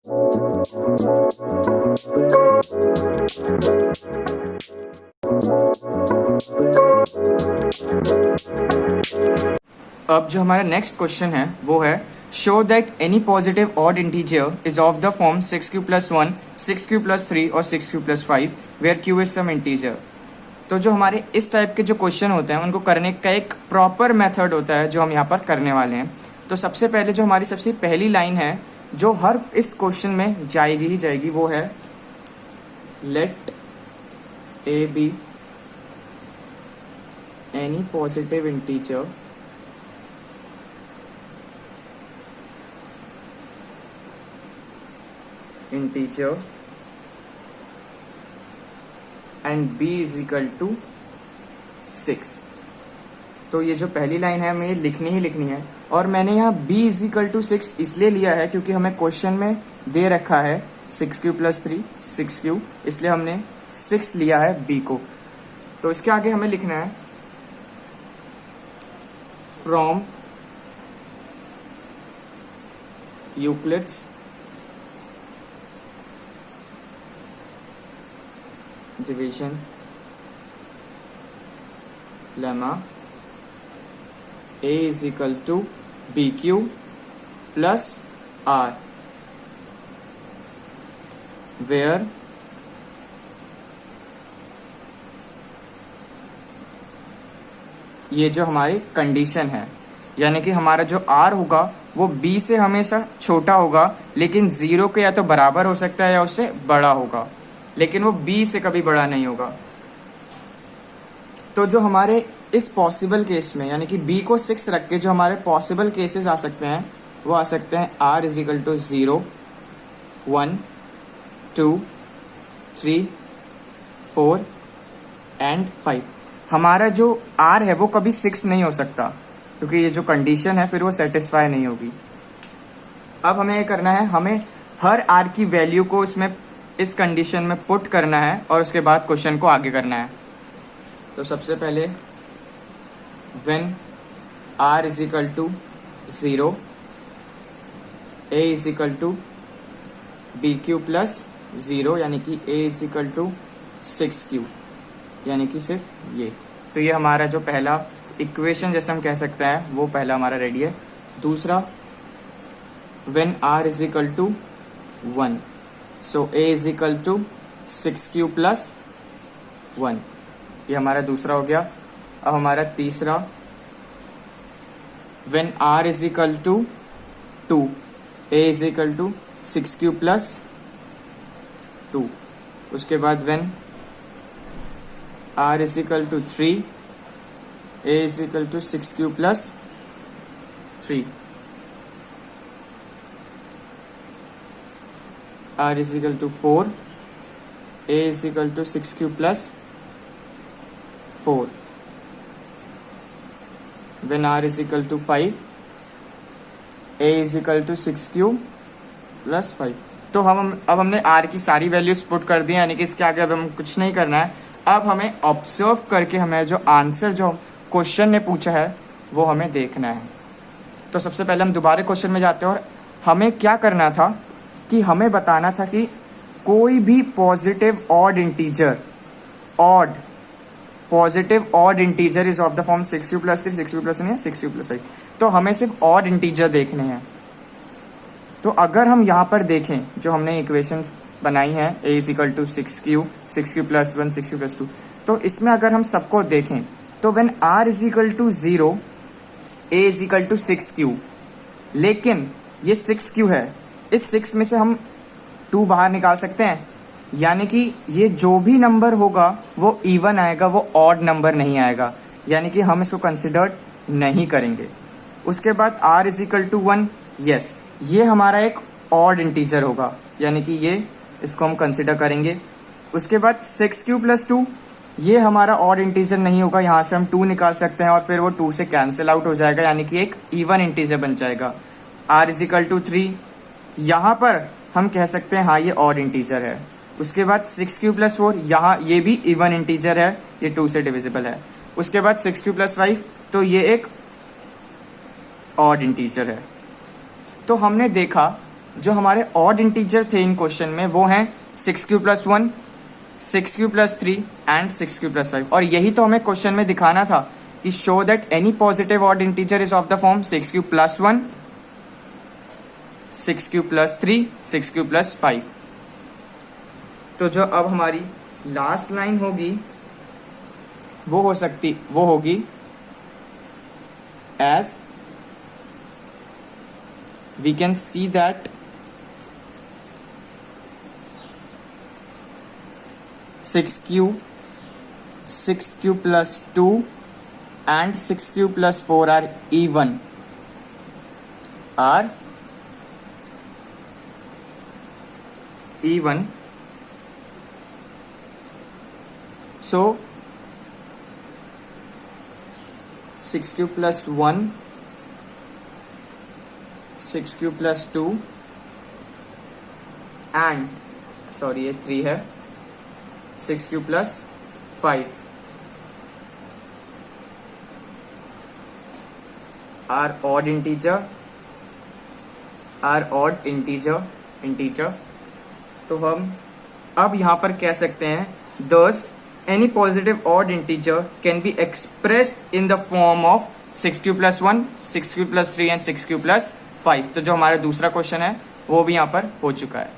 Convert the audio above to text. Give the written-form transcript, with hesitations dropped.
अब जो हमारा नेक्स्ट क्वेश्चन है वो है show that any positive odd integer is of the form 6q+1, 6q+3 और 6q+5 where q is some integer. तो जो हमारे इस टाइप के जो क्वेश्चन होते हैं उनको करने का एक प्रॉपर मेथड होता है जो हम यहाँ पर करने वाले हैं। तो सबसे पहले जो हमारी सबसे पहली लाइन है जो हर इस क्वेश्चन में जाएगी ही जाएगी वो है let A be any positive integer and b is equal to 6। तो ये जो पहली लाइन है हमें लिखनी ही लिखनी है और मैंने यहाँ b इज इक्वल टू 6 इसलिए लिया है क्योंकि हमें क्वेश्चन में दे रखा है 6q+3 6q, इसलिए हमने 6 लिया है b को। तो इसके आगे हमें लिखना है from Euclid's division lemma a is equal to BQ plus R where ये जो हमारी कंडीशन है, यानी कि हमारा जो R होगा वो B से हमेशा छोटा होगा लेकिन 0 के या तो बराबर हो सकता है या उससे बड़ा होगा, लेकिन वो b से कभी बड़ा नहीं होगा। तो जो हमारे इस पॉसिबल केस में यानी कि b को 6 रख के जो हमारे पॉसिबल केसेस आ सकते हैं वो आ सकते हैं r is equal to 0, 1, 2, 3, 4 and 5। हमारा जो r है वो कभी 6 नहीं हो सकता क्योंकि ये जो कंडीशन है फिर वो सेटिस्फाई नहीं होगी। अब हमें ये करना है, हमें हर r की वैल्यू को इसमें इस कंडीशन में पुट करना है और उसके बाद क्वेश्चन को आगे करना है। तो सबसे पहले when r is equal to 0, a is equal to BQ plus 0 यानी कि a is equal to 6q यानी कि सिर्फ ये। तो ये हमारा जो पहला इक्वेशन जैसे हम कह सकते हैं वो पहला हमारा रेडी है। दूसरा when r is equal to 1, so a is equal to 6q plus 1, ये हमारा दूसरा हो गया। अब हमारा तीसरा when r is equal to 2, a is equal to 6q plus 2। उसके बाद when r is equal to 3, a is equal to 6q plus 3। r is equal to 4, a is equal to 6q plus 4। when r is equal to 5, a is equal to 6q plus 5। तो अब हमने r की सारी values put कर दी, यानी कि इसके आगे अब हम कुछ नहीं करना है। अब हमें ऑब्जर्व करके हमें जो आंसर जो क्वेश्चन ने पूछा है वो हमें देखना है। तो सबसे पहले हम दोबारा क्वेश्चन में जाते हैं और हमें क्या करना था कि हमें बताना था कि कोई भी positive odd integer is of the form 6q+3, 6q+3 या 6q+5। तो हमें सिर्फ ऑड इंटीजर देखने हैं। तो अगर हम यहाँ पर देखें जो हमने इक्वेशंस बनाई हैं a is equal to 6q, 6q+1, 6q+2, तो इसमें अगर हम सबको देखें तो when r is equal to 0, a is equal to 6q, लेकिन ये 6q है, इस 6 में से हम 2 बाहर निकाल सकते हैं, यानी कि ये जो भी नंबर होगा वो इवन आएगा, वो ऑड नंबर नहीं आएगा, यानी कि हम इसको कंसिडर्ड नहीं करेंगे। उसके बाद r is equal to 1, yes ये हमारा एक ऑड इंटीजर होगा, यानी कि ये इसको हम कंसिडर करेंगे। उसके बाद 6q प्लस 2 ये हमारा ऑड इंटीजर नहीं होगा, यहाँ से हम 2 निकाल सकते हैं और फिर वो 2 से कैंसिल आउट हो जाएगा, यानी कि एक इवन इंटीजर बन जाएगा। r इज इक्वल टू 3, यहाँ पर हम कह सकते हैं हाँ ये ऑड इंटीजर है। उसके बाद 6q प्लस 4, यहाँ ये भी इवन इंटीजर है, ये 2 से डिविजिबल है। उसके बाद 6q प्लस 5, तो ये एक ऑड इंटीजर है। तो हमने देखा जो हमारे ऑड इंटीजर थे इन क्वेश्चन में वो हैं 6q+1, 6q+3 एंड 6q+5। और यही तो हमें क्वेश्चन में दिखाना था कि show that any positive odd integer is of the form 6q+1, 6q+3, 6q+5। तो जो अब हमारी लास्ट लाइन होगी वो होगी as we can see that 6q+2 and 6q+4 are even, so 6q+1, 6q+2 and sorry ये 3 है 6q+5 are odd integer। तो हम अब यहां पर कह सकते हैं thus any positive odd integer can be expressed in the form of 6q+1, 6q+3 and 6q+5। तो जो हमारा दूसरा क्वेश्चन है वो भी यहां पर हो चुका है।